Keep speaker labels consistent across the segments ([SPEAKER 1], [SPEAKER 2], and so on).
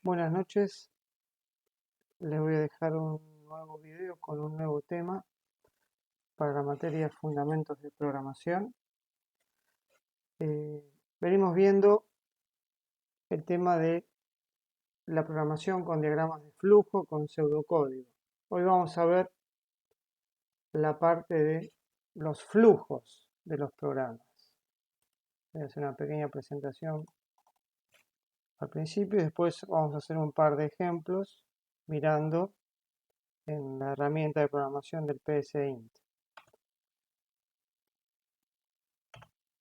[SPEAKER 1] Buenas noches, les voy a dejar un nuevo video con un nuevo tema para la materia Fundamentos de Programación. Venimos viendo el tema de la programación con diagramas de flujo, con pseudocódigo. Hoy vamos a ver la parte de los flujos de los programas. Voy a hacer una pequeña presentación al principio y después vamos a hacer un par de ejemplos mirando en la herramienta de programación del PSInt.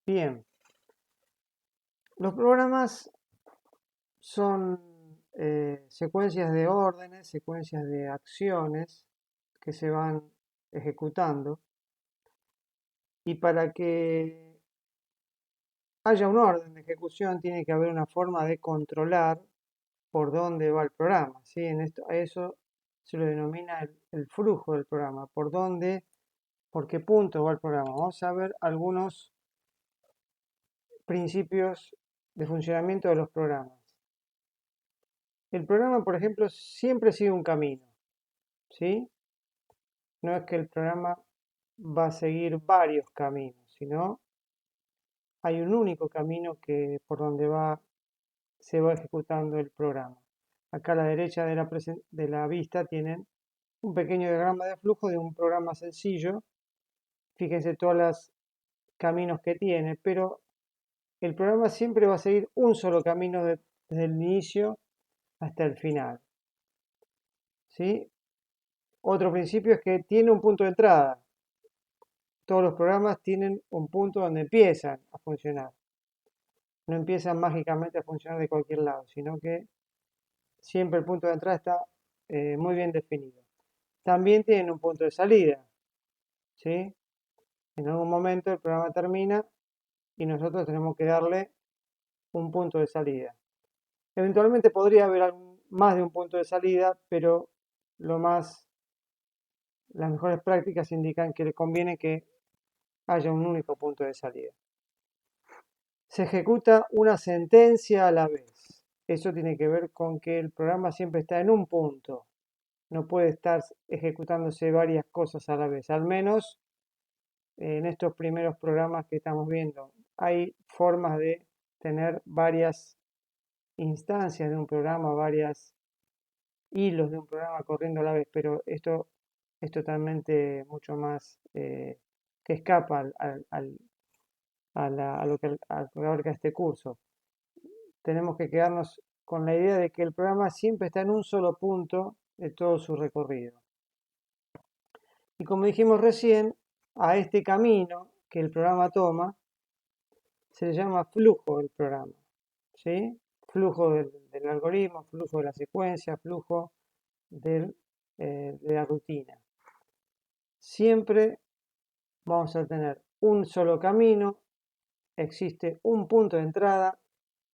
[SPEAKER 1] Bien, los programas son secuencias de órdenes, secuencias de acciones que se van ejecutando, y para que haya un orden de ejecución tiene que haber una forma de controlar por dónde va el programa, ¿sí? A eso se lo denomina el flujo del programa, por qué punto va el programa. Vamos a ver algunos principios de funcionamiento de los programas. El programa, por ejemplo, siempre sigue un camino, ¿sí? No es que el programa va a seguir varios caminos, sino hay un único camino por donde se va ejecutando el programa. Acá a la derecha de la vista tienen un pequeño diagrama de flujo de un programa sencillo. Fíjense todos los caminos que tiene, pero el programa siempre va a seguir un solo camino desde el inicio hasta el final, ¿sí? Otro principio es que tiene un punto de entrada. Todos los programas tienen un punto donde empiezan a funcionar. No empiezan mágicamente a funcionar de cualquier lado, sino que siempre el punto de entrada está muy bien definido. También tienen un punto de salida, ¿sí? En algún momento el programa termina y nosotros tenemos que darle un punto de salida. Eventualmente podría haber más de un punto de salida, pero las mejores prácticas indican que le conviene que haya un único punto de salida. Se ejecuta una sentencia a la vez. Eso tiene que ver con que el programa siempre está en un punto. No puede estar ejecutándose varias cosas a la vez. Al menos en estos primeros programas que estamos viendo. Hay formas de tener varias instancias de un programa, varios hilos de un programa corriendo a la vez, pero esto es totalmente mucho más que escapa a lo que abarca este curso. Tenemos que quedarnos con la idea de que el programa siempre está en un solo punto de todo su recorrido. Y como dijimos recién, a este camino que el programa toma se le llama flujo del programa, ¿sí? Flujo del algoritmo, flujo de la secuencia, flujo de la rutina. Siempre vamos a tener un solo camino, existe un punto de entrada,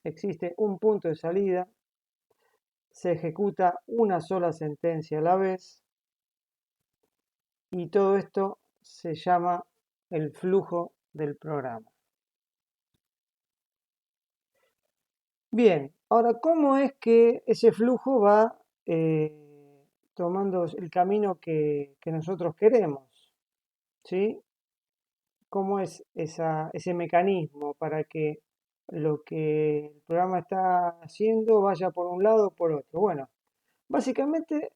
[SPEAKER 1] existe un punto de salida, se ejecuta una sola sentencia a la vez y todo esto se llama el flujo del programa. Bien, ahora, ¿cómo es que ese flujo va tomando el camino que nosotros queremos? ¿Sí? ¿Cómo es ese mecanismo para que lo que el programa está haciendo vaya por un lado o por otro? Bueno, básicamente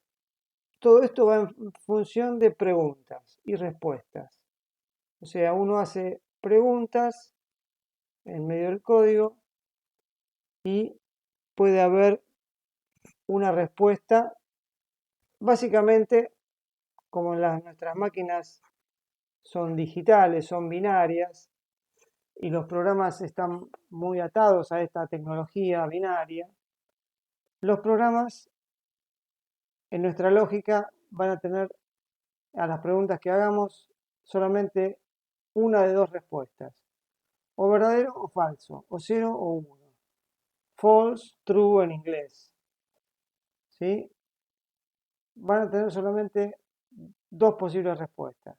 [SPEAKER 1] todo esto va en función de preguntas y respuestas. O sea, uno hace preguntas en medio del código y puede haber una respuesta. Básicamente, como nuestras máquinas son digitales, son binarias, y los programas están muy atados a esta tecnología binaria, los programas en nuestra lógica van a tener a las preguntas que hagamos solamente una de dos respuestas, o verdadero o falso, o 0 o 1, false, true en inglés, ¿sí? Van a tener solamente dos posibles respuestas.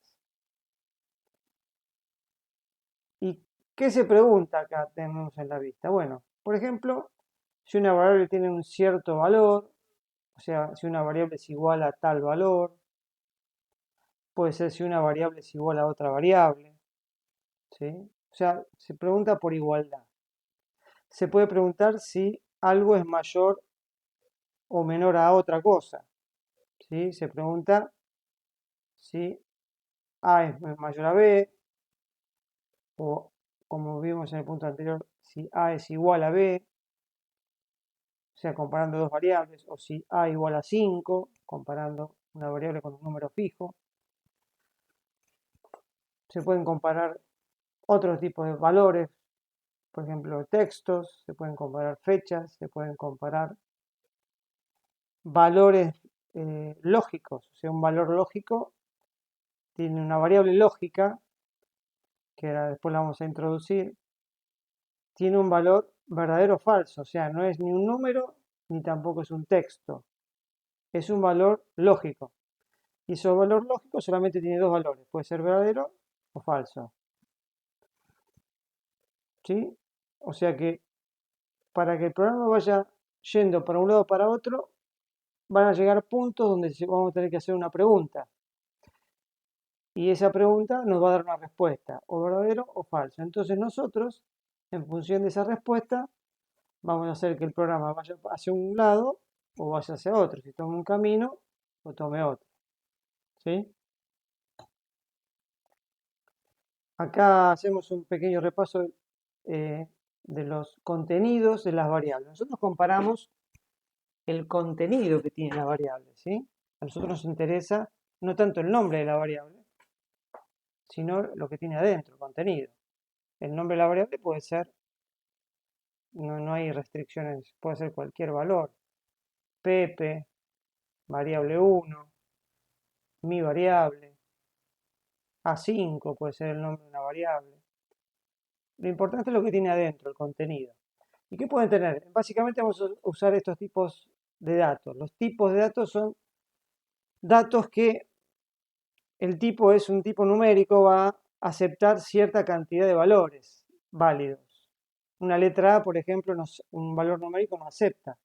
[SPEAKER 1] ¿Y qué se pregunta acá tenemos en la vista? Bueno, por ejemplo, Si una variable tiene un cierto valor, o sea, si una variable es igual a tal valor, puede ser si una variable es igual a otra variable, ¿sí? O sea, se pregunta por igualdad. Se puede preguntar si algo es mayor o menor a otra cosa, ¿sí? Se pregunta si A es mayor a B, o como vimos en el punto anterior, si A es igual a B, o sea, comparando dos variables, o si A igual a 5, comparando una variable con un número fijo. Se pueden comparar otros tipos de valores, por ejemplo, textos, se pueden comparar fechas, se pueden comparar valores lógicos. O sea, un valor lógico tiene una variable lógica, que después la vamos a introducir, tiene un valor verdadero o falso, o sea, no es ni un número ni tampoco es un texto, es un valor lógico. Y ese valor lógico solamente tiene dos valores, puede ser verdadero o falso. ¿Sí? O sea que para que el programa vaya yendo para un lado o para otro, van a llegar puntos donde vamos a tener que hacer una pregunta. Y esa pregunta nos va a dar una respuesta, o verdadero o falso. Entonces nosotros, en función de esa respuesta, vamos a hacer que el programa vaya hacia un lado o vaya hacia otro. Si tome un camino o tome otro. ¿Sí? Acá hacemos un pequeño repaso de los contenidos de las variables. Nosotros comparamos el contenido que tiene la variable, ¿sí? A nosotros nos interesa no tanto el nombre de la variable, sino lo que tiene adentro, el contenido. El nombre de la variable puede ser, no hay restricciones, puede ser cualquier valor. Pepe, variable 1, mi variable, A5 puede ser el nombre de una variable. Lo importante es lo que tiene adentro, el contenido. ¿Y qué pueden tener? Básicamente vamos a usar estos tipos de datos. Los tipos de datos son datos que el tipo es un tipo numérico, va a aceptar cierta cantidad de valores válidos. Una letra A, por ejemplo, un valor numérico no acepta,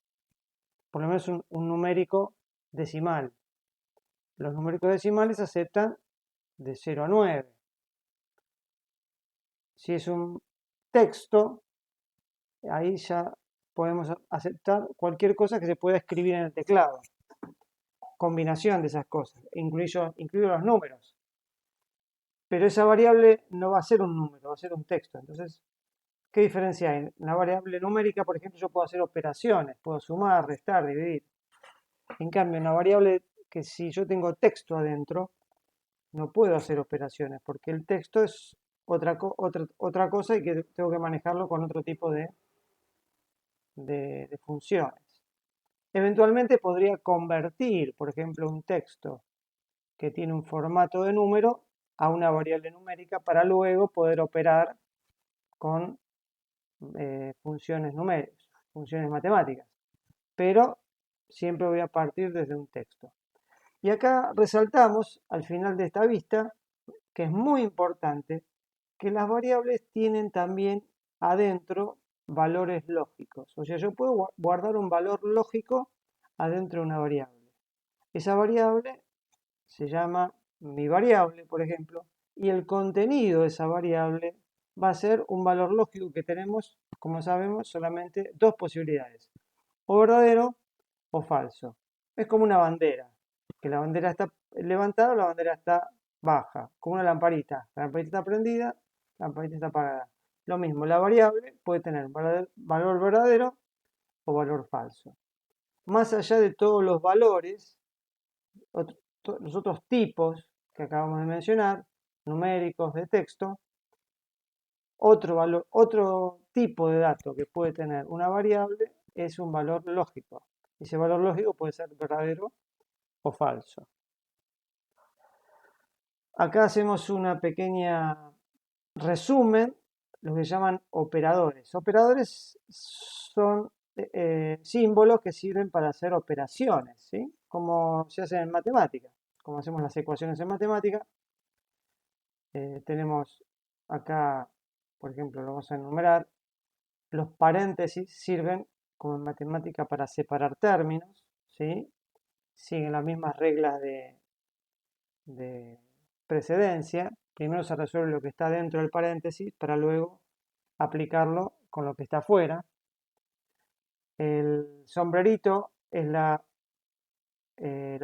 [SPEAKER 1] por lo menos un numérico decimal. Los numéricos decimales aceptan de 0 a 9. Si es un texto, ahí ya podemos aceptar cualquier cosa que se pueda escribir en el teclado. Combinación de esas cosas, incluido los números. Pero esa variable no va a ser un número, va a ser un texto. Entonces, ¿qué diferencia hay? En una variable numérica, por ejemplo, yo puedo hacer operaciones, puedo sumar, restar, dividir. En cambio, una variable que si yo tengo texto adentro, no puedo hacer operaciones, porque el texto es otra cosa y que tengo que manejarlo con otro tipo de funciones. Eventualmente podría convertir, por ejemplo, un texto que tiene un formato de número a una variable numérica para luego poder operar con funciones numéricas, funciones matemáticas. Pero siempre voy a partir desde un texto. Y acá resaltamos al final de esta vista que es muy importante que las variables tienen también adentro valores lógicos. O sea, yo puedo guardar un valor lógico adentro de una variable. Esa variable se llama mi variable, por ejemplo, y el contenido de esa variable va a ser un valor lógico que tenemos, como sabemos, solamente dos posibilidades, o verdadero o falso. Es como una bandera, que la bandera está levantada o la bandera está baja, como una lamparita. La lamparita está prendida, la lamparita está apagada. Lo mismo, la variable puede tener valor verdadero o valor falso. Más allá de todos los valores, los otros tipos que acabamos de mencionar, numéricos, de texto, otro tipo de dato que puede tener una variable es un valor lógico. Ese valor lógico puede ser verdadero o falso. Acá hacemos una pequeña resumen, lo que llaman operadores. Operadores son símbolos que sirven para hacer operaciones, ¿sí? Como se hace en matemática, como hacemos las ecuaciones en matemática. Tenemos acá, por ejemplo, lo vamos a enumerar. Los paréntesis sirven como en matemática para separar términos, ¿sí? Siguen las mismas reglas de precedencia. Primero se resuelve lo que está dentro del paréntesis para luego aplicarlo con lo que está afuera. El sombrerito es la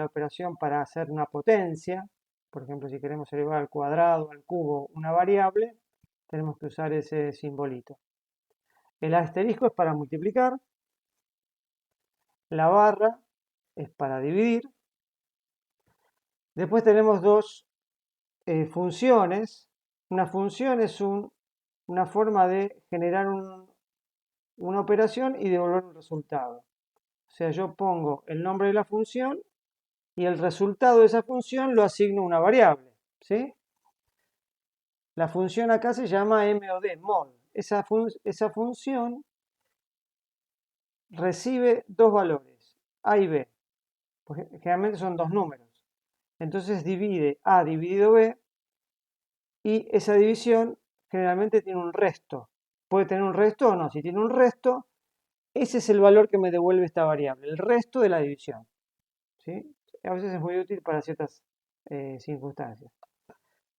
[SPEAKER 1] operación para hacer una potencia. Por ejemplo, si queremos elevar al cuadrado, al cubo, una variable, tenemos que usar ese simbolito. El asterisco es para multiplicar. La barra es para dividir. Después tenemos dos funciones. Una función es una forma de generar una operación y devolver un resultado. O sea, yo pongo el nombre de la función y el resultado de esa función lo asigno a una variable, ¿sí? La función acá se llama mod. Esa función recibe dos valores, A y B. Pues generalmente son dos números. Entonces divide A dividido B y esa división generalmente tiene un resto. Puede tener un resto o no. Si tiene un resto, ese es el valor que me devuelve esta variable, el resto de la división, ¿sí? A veces es muy útil para ciertas circunstancias.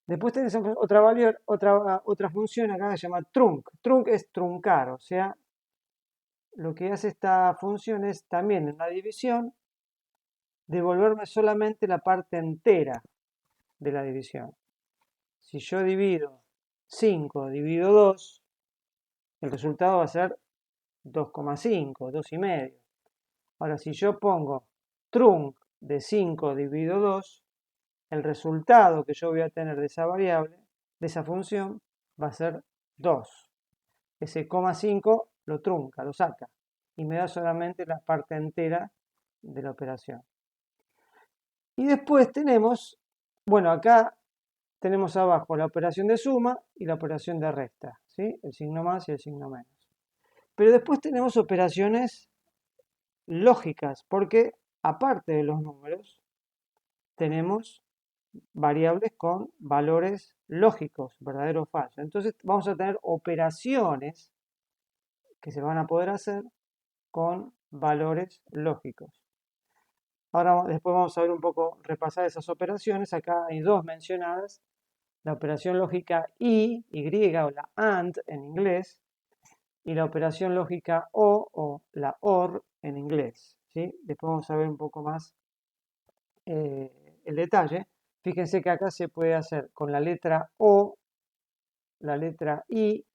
[SPEAKER 1] Después tenés otra función acá que se llama trunc. Trunc es truncar, o sea, lo que hace esta función es también en la división devolverme solamente la parte entera de la división. Si yo divido 5 divido 2, el resultado va a ser 2,5, 2,5. Ahora, si yo pongo trunc de 5 dividido 2, el resultado que yo voy a tener de esa variable, de esa función, va a ser 2. Ese coma 5 lo trunca, lo saca, y me da solamente la parte entera de la operación. Y después tenemos, bueno, acá tenemos abajo la operación de suma y la operación de resta, ¿sí? El signo más y el signo menos. Pero después tenemos operaciones lógicas, porque aparte de los números, tenemos variables con valores lógicos, verdadero o falso. Entonces vamos a tener operaciones que se van a poder hacer con valores lógicos. Ahora después vamos a ver un poco, repasar esas operaciones. Acá hay dos mencionadas. La operación lógica Y o la AND en inglés, y la operación lógica o la OR en inglés, ¿sí? Después vamos a ver un poco más el detalle. Fíjense que acá se puede hacer con la letra O, la letra I,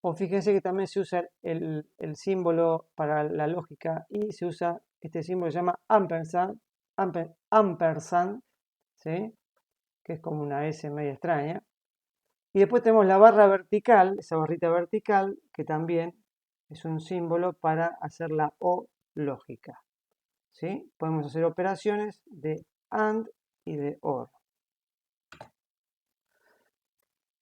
[SPEAKER 1] o fíjense que también se usa el símbolo para la lógica y se usa este símbolo que se llama ampersand, ¿sí? Que es como una S media extraña. Y después tenemos la barra vertical, esa barrita vertical, que también es un símbolo para hacer la O lógica, ¿sí? Podemos hacer operaciones de AND y de OR.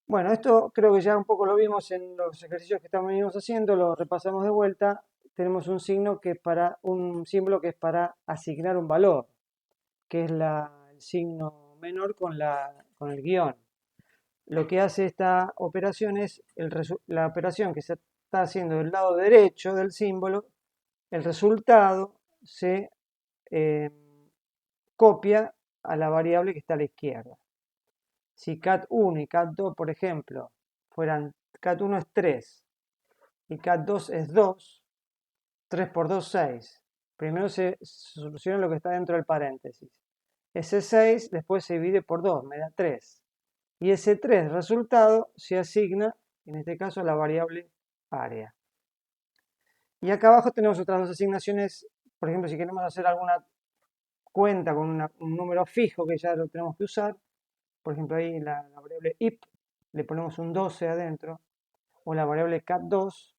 [SPEAKER 1] Bueno, esto creo que ya un poco lo vimos en los ejercicios que estamos haciendo, lo repasamos de vuelta. Tenemos un símbolo que es para asignar un valor, que es el signo menor con el guión. Lo que hace esta operación es la operación que se está haciendo del lado derecho del símbolo, el resultado se copia a la variable que está a la izquierda. Si cat1 y cat2, por ejemplo, cat1 es 3 y cat2 es 2, 3 por 2, 6. Primero se soluciona lo que está dentro del paréntesis. Ese 6 después se divide por 2, me da 3. Y ese 3 resultado se asigna, en este caso, a la variable área. Y acá abajo tenemos otras dos asignaciones. Por ejemplo, si queremos hacer alguna cuenta con un número fijo que ya lo tenemos que usar, por ejemplo, ahí la variable ip le ponemos un 12 adentro, o la variable cat2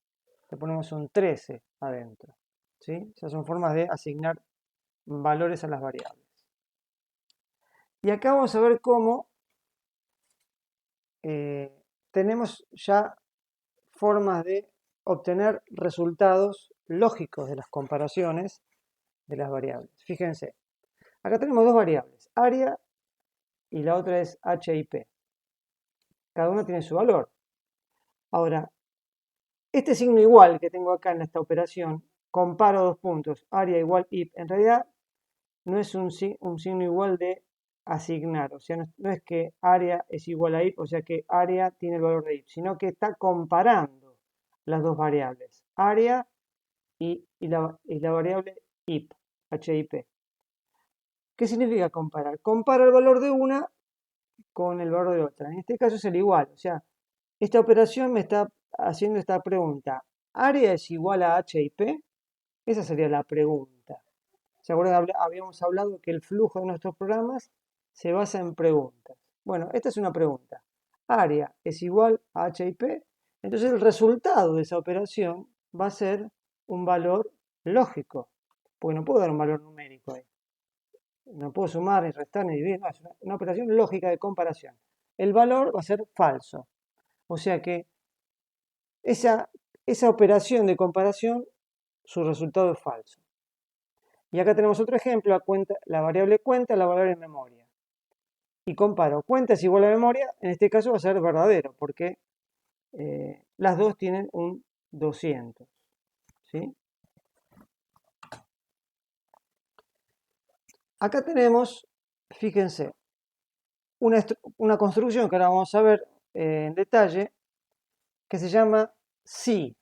[SPEAKER 1] le ponemos un 13 adentro, ¿sí? Esas son formas de asignar valores a las variables. Y acá vamos a ver cómo tenemos ya formas de obtener resultados lógicos de las comparaciones de las variables. Fíjense, acá tenemos dos variables, área y la otra es h y p. Cada una tiene su valor. Ahora, este signo igual que tengo acá en esta operación comparo dos puntos, aria igual if. En realidad no es un signo igual de asignar, o sea, no es que aria es igual a if, o sea que aria tiene el valor de if, sino que está comparando las dos variables, aria y la variable IP, HIP. ¿Qué significa comparar? Compara el valor de una con el valor de otra. En este caso es el igual. O sea, esta operación me está haciendo esta pregunta. ¿Aria es igual a HIP? Esa sería la pregunta. ¿Se acuerdan? Habíamos hablado que el flujo de nuestros programas se basa en preguntas. Bueno, esta es una pregunta. Aria es igual a HIP. Entonces el resultado de esa operación va a ser un valor lógico. Porque no puedo dar un valor numérico ahí. No puedo sumar, ni restar, ni dividir. No, es una operación lógica de comparación. El valor va a ser falso. O sea que esa operación de comparación, su resultado es falso. Y acá tenemos otro ejemplo, la variable cuenta, la variable memoria. Y comparo, cuenta es igual a memoria, en este caso va a ser verdadero, porque las dos tienen un 200. ¿Sí? Acá tenemos, fíjense, una construcción que ahora vamos a ver en detalle, que se llama si.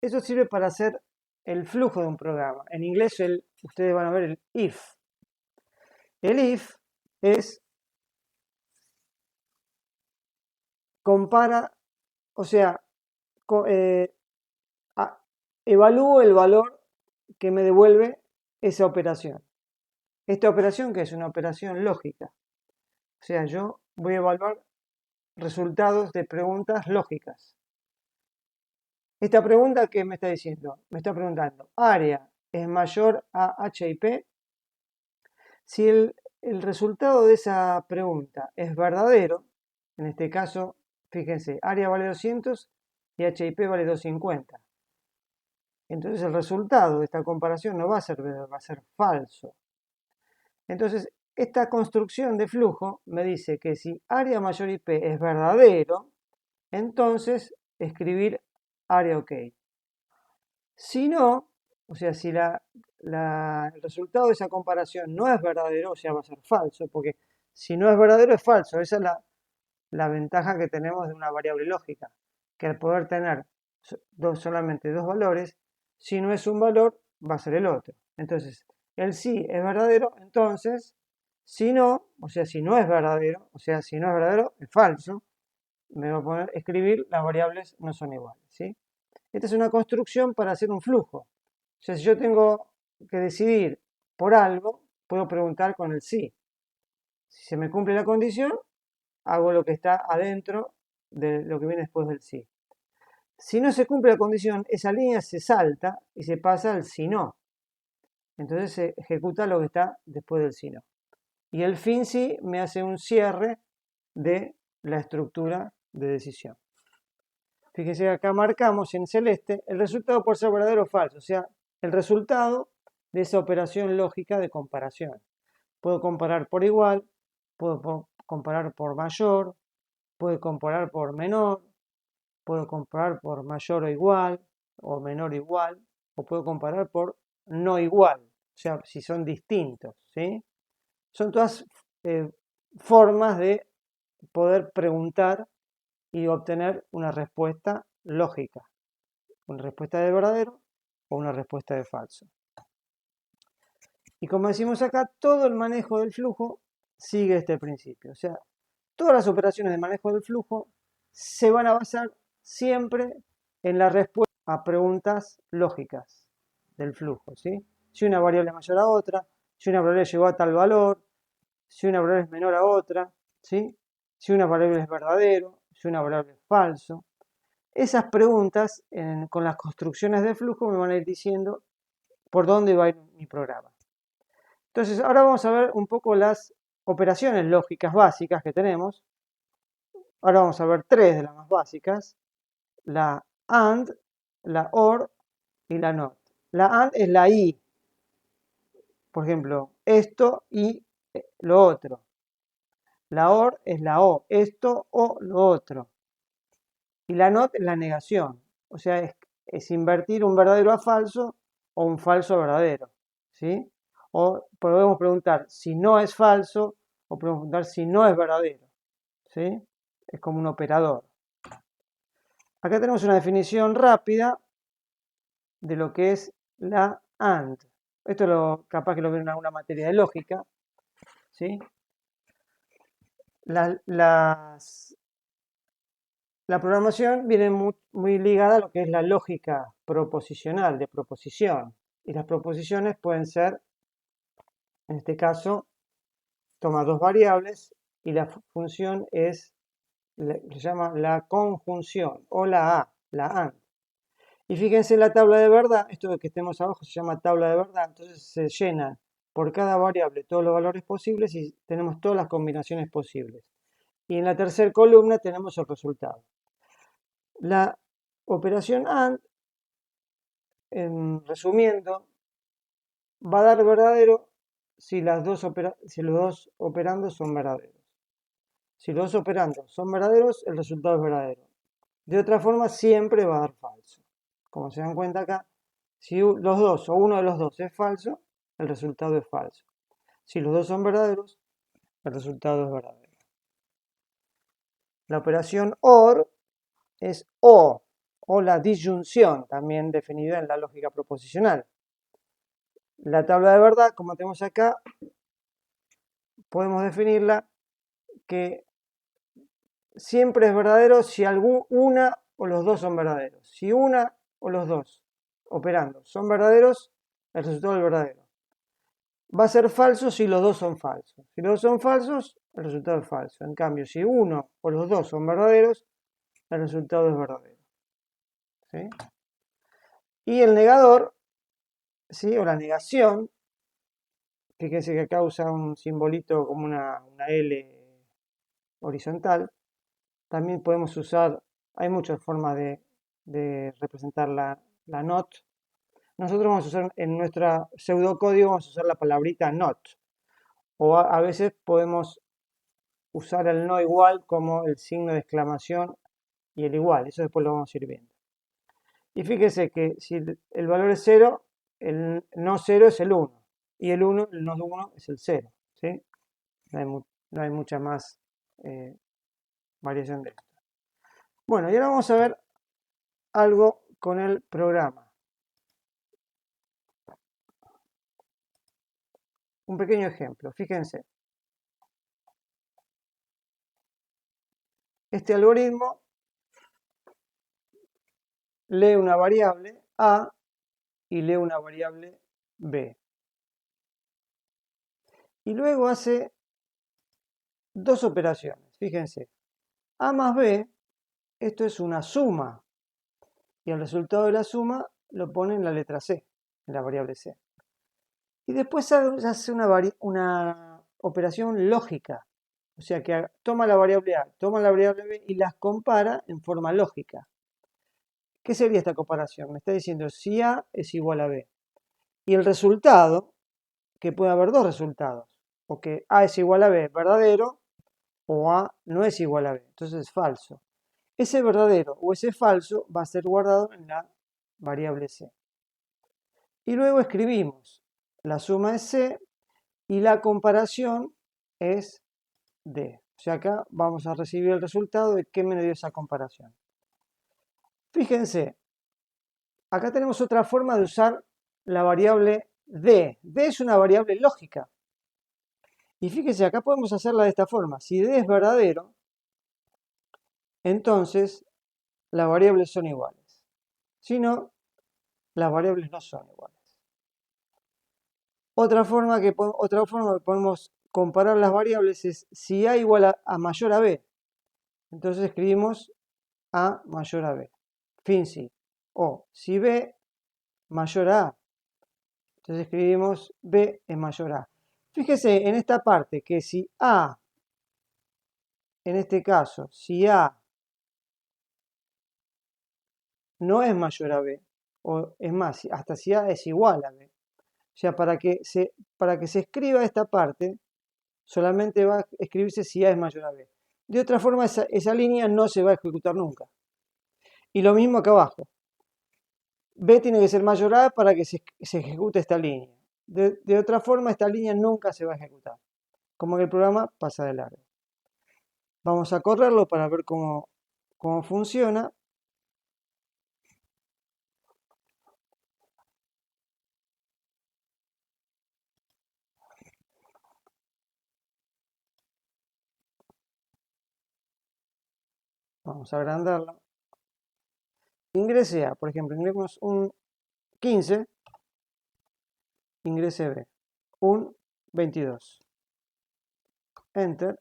[SPEAKER 1] Eso sirve para hacer el flujo de un programa. En inglés ustedes van a ver el if. El if es compara, o sea, evalúo el valor que me devuelve esa operación. Esta operación que es una operación lógica. O sea, yo voy a evaluar resultados de preguntas lógicas. Esta pregunta, ¿qué me está diciendo? Me está preguntando, ¿aria es mayor a HIP? Si el resultado de esa pregunta es verdadero, en este caso, fíjense, aria vale 200 y HIP vale 250. Entonces el resultado de esta comparación no va a ser verdadero, va a ser falso. Entonces, esta construcción de flujo me dice que si aria mayor IP es verdadero, entonces escribir aria OK. Si no, o sea, si el resultado de esa comparación no es verdadero, o sea, va a ser falso, porque si no es verdadero es falso. Esa es la ventaja que tenemos de una variable lógica, que al poder tener solamente dos valores, si no es un valor, va a ser el otro. Entonces, el sí es verdadero, entonces, si no, o sea, si no es verdadero, o sea, si no es verdadero, es falso, me voy a poner escribir, las variables no son iguales, ¿sí? Esta es una construcción para hacer un flujo. O sea, si yo tengo que decidir por algo, puedo preguntar con el sí. Si se me cumple la condición, hago lo que está adentro de lo que viene después del sí. Si no se cumple la condición, esa línea se salta y se pasa al si no. Entonces se ejecuta lo que está después del si no. Y el fin sí me hace un cierre de la estructura de decisión. Fíjense, acá marcamos en celeste el resultado por ser verdadero o falso, o sea, el resultado de esa operación lógica de comparación. Puedo comparar por igual, puedo comparar por mayor, puedo comparar por menor, puedo comparar por mayor o igual, o menor o igual, o puedo comparar por no igual, o sea, si son distintos, ¿sí? Son todas formas de poder preguntar y obtener una respuesta lógica, una respuesta de verdadero o una respuesta de falso. Y como decimos acá, todo el manejo del flujo sigue este principio. O sea, todas las operaciones de manejo del flujo se van a basar siempre en la respuesta a preguntas lógicas del flujo, ¿sí? Si una variable es mayor a otra, si una variable llegó a tal valor, si una variable es menor a otra, ¿sí? Si una variable es verdadero, si una variable es falso. Esas preguntas con las construcciones de flujo me van a ir diciendo por dónde va a ir mi programa. Entonces, ahora vamos a ver un poco las operaciones lógicas básicas que tenemos. Ahora vamos a ver tres de las más básicas. La AND, la OR y la NOT. La AND es la I. Por ejemplo, esto y lo otro. La OR es la O, esto o lo otro. Y la NOT es la negación. O sea, es invertir un verdadero a falso o un falso verdadero, ¿sí? O podemos preguntar si no es falso o preguntar si no es verdadero, ¿sí? Es como un operador. Acá tenemos una definición rápida de lo que es la AND. Esto capaz que lo ven en alguna materia de lógica, ¿sí? La programación viene muy ligada a lo que es la lógica proposicional, de proposición. Y las proposiciones pueden ser, en este caso, toma dos variables y la función se llama la conjunción o la AND. Y fíjense en la tabla de verdad, esto que estemos abajo se llama tabla de verdad, entonces se llenan por cada variable todos los valores posibles y tenemos todas las combinaciones posibles. Y en la tercera columna tenemos el resultado. La operación AND, resumiendo, va a dar verdadero si los dos operandos son verdaderos. Si los dos operandos son verdaderos, el resultado es verdadero. De otra forma, siempre va a dar falso. Como se dan cuenta acá, si los dos o uno de los dos es falso, el resultado es falso. Si los dos son verdaderos, el resultado es verdadero. La operación OR es o la disyunción, también definida en la lógica proposicional. La tabla de verdad, como tenemos acá, podemos definirla que siempre es verdadero si una o los dos son verdaderos. Si una o los dos operando son verdaderos, el resultado es verdadero. Va a ser falso si los dos son falsos. Si los dos son falsos, el resultado es falso. En cambio, si uno o los dos son verdaderos, el resultado es verdadero. ¿Sí? Y el negador, ¿sí? O la negación, fíjense que acá usa un simbolito como una L horizontal. También podemos usar, hay muchas formas de representar la not. Nosotros vamos a usar en nuestra pseudocódigo, vamos a usar la palabrita not. O a veces podemos usar el no igual como el signo de exclamación y el igual. Eso después lo vamos a ir viendo. Y fíjese que si el valor es 0, el no 0 es el 1. Y el no 1 es el 0. ¿Sí? No hay mucha más variación de esto. Bueno, y ahora vamos a ver algo con el programa. Un pequeño ejemplo, fíjense. Este algoritmo lee una variable A y lee una variable B. Y luego hace dos operaciones, fíjense. A más B, esto es una suma. Y el resultado de la suma lo pone en la letra C, en la variable C. Y después hace una operación lógica. O sea que toma la variable A, toma la variable B y las compara en forma lógica. ¿Qué sería esta comparación? Me está diciendo si A es igual a B. Y el resultado, que puede haber dos resultados. O que A es igual a B, verdadero, o A no es igual a B, entonces es falso. Ese verdadero o ese falso va a ser guardado en la variable C. Y luego escribimos, la suma es C y la comparación es D. O sea, acá vamos a recibir el resultado de qué me dio esa comparación. Fíjense, acá tenemos otra forma de usar la variable D. D es una variable lógica. Y fíjense, acá podemos hacerla de esta forma. Si D es verdadero, entonces las variables son iguales. Si no, las variables no son iguales. Otra forma que podemos comparar las variables es si A igual a mayor a B. Entonces escribimos A mayor a B. Fin sí. O si B mayor a A. Entonces escribimos B es mayor a A. Fíjese en esta parte que si A, en este caso, si A no es mayor a B, o es más, hasta si A es igual a B. O sea, para que se escriba esta parte, solamente va a escribirse si A es mayor a B. De otra forma, esa línea no se va a ejecutar nunca. Y lo mismo acá abajo. B tiene que ser mayor a para que se ejecute esta línea. De otra forma, esta línea nunca se va a ejecutar. Como que el programa pasa de largo. Vamos a correrlo para ver cómo funciona. Vamos a agrandarlo. Ingrese A, por ejemplo, ingresemos un 15, ingrese B, un 22. Enter.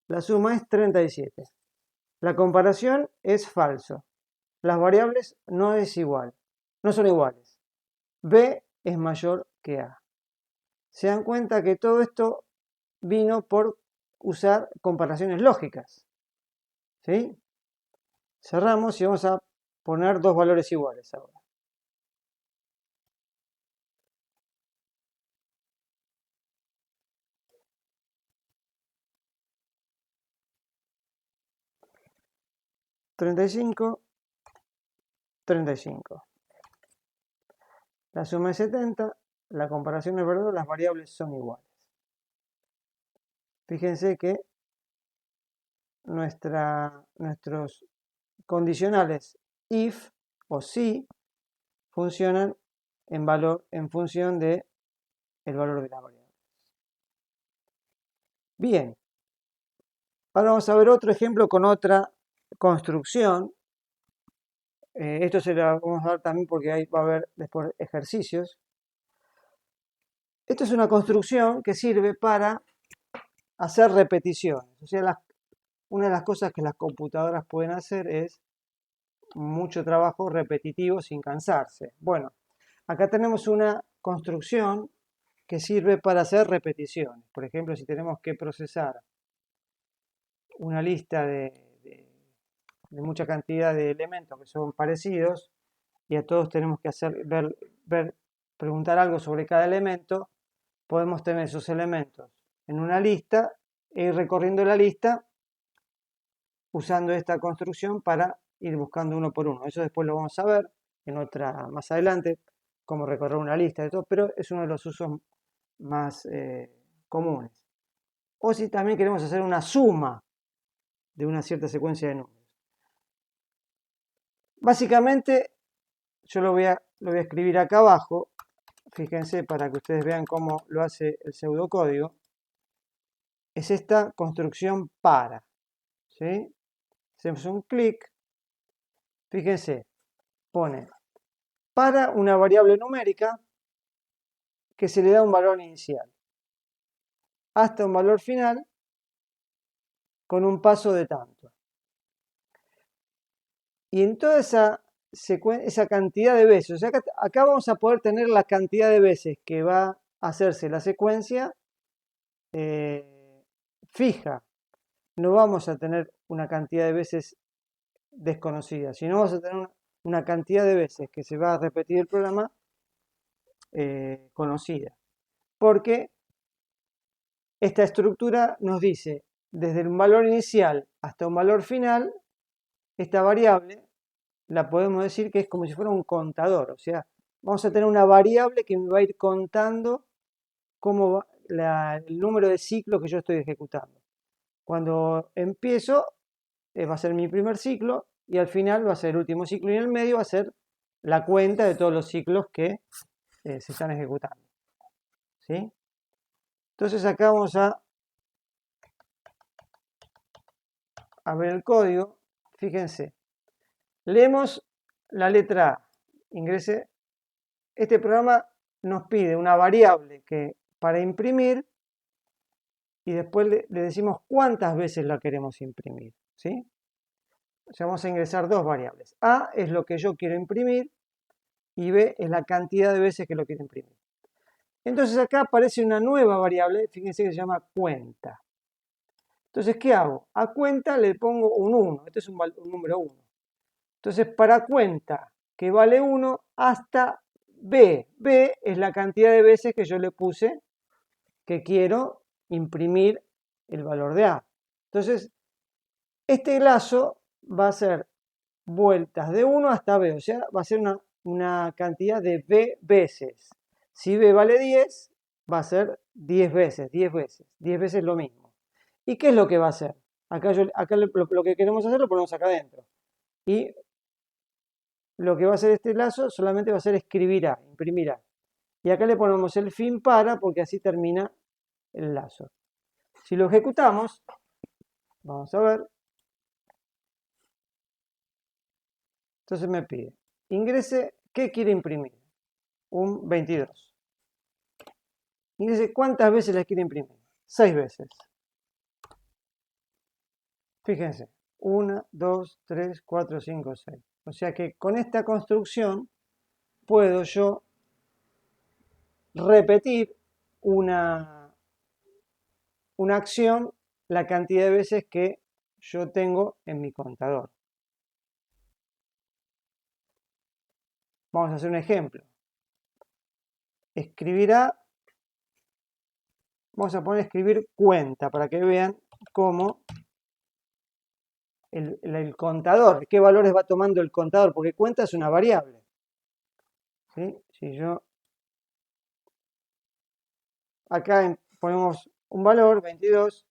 [SPEAKER 1] La suma es 37. La comparación es falso. Las variables no son iguales. B es mayor que A. Se dan cuenta que todo esto vino por usar comparaciones lógicas. ¿Sí? Cerramos y vamos a poner dos valores iguales ahora. $35, $35. La suma es 70, la comparación es verdad, las variables son iguales. Fíjense que nuestros condicionales if o si funcionan en función de el valor de la variable. Bien, ahora vamos a ver otro ejemplo con otra construcción. Esto se lo vamos a dar también porque ahí va a haber después ejercicios. Esto es una construcción que sirve para hacer repeticiones. O sea, una de las cosas que las computadoras pueden hacer es mucho trabajo repetitivo sin cansarse. Bueno, acá tenemos una construcción que sirve para hacer repeticiones. Por ejemplo, si tenemos que procesar una lista de mucha cantidad de elementos que son parecidos y a todos tenemos que preguntar algo sobre cada elemento, podemos tener esos elementos en una lista e ir recorriendo la lista usando esta construcción para ir buscando uno por uno. Eso después lo vamos a ver en otra más adelante, cómo recorrer una lista de todo, pero es uno de los usos más comunes. O si también queremos hacer una suma de una cierta secuencia de números. Básicamente, yo lo voy a escribir acá abajo, fíjense para que ustedes vean cómo lo hace el pseudocódigo. Es esta construcción para, ¿sí? Hacemos un clic, fíjense, pone para una variable numérica que se le da un valor inicial hasta un valor final con un paso de tanto. Y en toda esa cantidad de veces, o sea, acá vamos a poder tener la cantidad de veces que va a hacerse la secuencia fija. No vamos a tener una cantidad de veces desconocida, sino vamos a tener una cantidad de veces que se va a repetir el programa conocida. Porque esta estructura nos dice, desde un valor inicial hasta un valor final, esta variable la podemos decir que es como si fuera un contador. O sea, vamos a tener una variable que me va a ir contando cómo va el número de ciclos que yo estoy ejecutando. Cuando empiezo, va a ser mi primer ciclo y al final va a ser el último ciclo y en el medio va a ser la cuenta de todos los ciclos que se están ejecutando. ¿Sí? Entonces acá vamos a ver el código. Fíjense, leemos la letra A, ingrese. Este programa nos pide una variable que para imprimir y después le decimos cuántas veces la queremos imprimir. ¿Sí? O sea, vamos a ingresar dos variables. A es lo que yo quiero imprimir y B es la cantidad de veces que lo quiero imprimir. Entonces acá aparece una nueva variable, fíjense que se llama cuenta. Entonces, ¿qué hago? A cuenta le pongo un 1, este es un número 1. Entonces, para cuenta que vale 1 hasta B. B es la cantidad de veces que yo le puse que quiero imprimir el valor de A. Entonces, este lazo va a ser vueltas de 1 hasta B, o sea, va a ser una cantidad de B veces. Si B vale 10, va a ser 10 veces, 10 veces, 10 veces lo mismo. ¿Y qué es lo que va a hacer? Acá lo que queremos hacer lo ponemos acá adentro. Y lo que va a hacer este lazo solamente va a ser escribir A, imprimir A. Y acá le ponemos el fin para, porque así termina el lazo. Si lo ejecutamos, vamos a ver. Entonces me pide, ingrese, ¿qué quiere imprimir? Un 22. Ingrese, ¿cuántas veces la quiere imprimir? 6 veces. Fíjense, 1, 2, 3, 4, 5, 6. O sea que con esta construcción puedo yo repetir una acción la cantidad de veces que yo tengo en mi contador. Vamos a hacer un ejemplo. Escribirá, vamos a poner escribir cuenta para que vean cómo el contador, qué valores va tomando el contador, porque cuenta es una variable. ¿Sí? Si yo acá ponemos un valor, 22,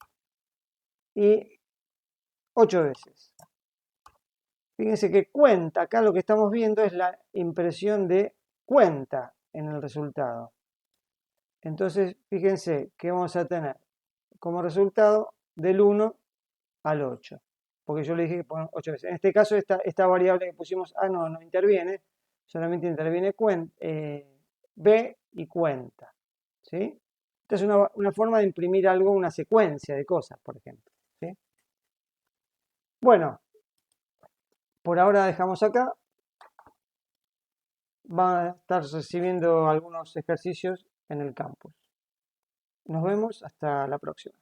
[SPEAKER 1] y 8 veces. Fíjense que cuenta, acá lo que estamos viendo es la impresión de cuenta en el resultado. Entonces, fíjense que vamos a tener como resultado del 1 al 8. Porque yo le dije que poner 8 veces. En este caso, esta variable que pusimos A no interviene, solamente interviene B y cuenta. ¿Sí? Esta es una forma de imprimir algo, una secuencia de cosas, por ejemplo. ¿Sí? Bueno, por ahora dejamos acá. Van a estar recibiendo algunos ejercicios en el campus. Nos vemos hasta la próxima.